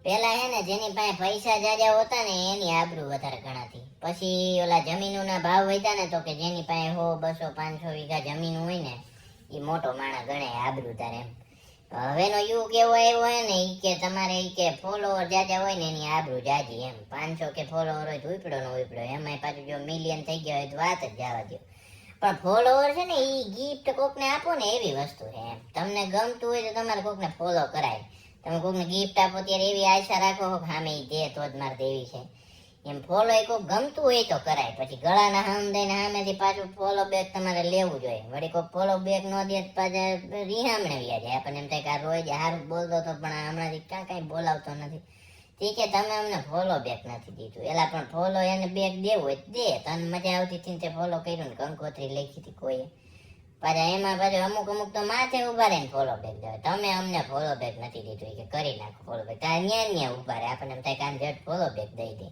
પેલા હે ને જેની પાસે પૈસા જાજા હોતા ને એની આબરૂ વધારે ગણાતી. પછી ઓલા જમીનોના ભાવ વધ્યા ને તો કે જેની પાસે 100, 200, 500 વીઘા જમીન હોય ને એ મોટો માણસ ગણાય, આબરૂ તારે એમ. હવેનો યુગ એવો આવ્યો હોય ને ઈ કે તમારે ઈ કે ફોલોવર જાજા હોય ને એની આબરૂ જાજી એમ. 500 કે ફોલોવર હોય તો ઉપડો ન ઉપડો, એમાંય પાછું જો મિલિયન થઈ ગયા હોય તો વાત જ જવા દો. પણ ફોલોવર છે ને ઈ ગિફ્ટ કોકને આપો ને એવી વસ્તુ છે એમ. તમને ગમતું હોય તો તમારે કોકને ફોલો કરાય. તમે કોકને ગિફ્ટ આપો ત્યારે એવી આશા રાખો કે સામે ઈ દે તો જ મારે દેવી છે એમ. ફોલો એ કોક ગમતું હોય તો કરાય. પછી ગળાના હામ દઈને સામેથી પાછું ફોલો બેક તમારે લેવું જોઈએ. વળી કોક ફોલો બેક ન દે પાછા રીહામણે વ્યા જાય. આપણને એમ થાય કે આ રોજ સારું બોલતો હતો પણ હમણાંથી ક્યાં કઈ બોલાવતો નથી. ઠીક છે તમે અમને ફોલો બેક નથી દીધું, એલા પણ ફોલો એને બેક દેવું હોય દે. તને મજા આવતી હતી તે ફોલો કર્યું ને કંકોત્રી લખી હતી કોઈએ. પાછા એમાં પાછું અમુક તો માથે ઉભા રહીને ફોલો બેક દેવાય. તમે અમને ફોલો બેક નથી દીધું કે કરી નાખો ફોલો બેક. તાર ન્યા ઉભા રહે. આપણને એમ થાય કે આને જટ ફોલો બેક દઈ દે.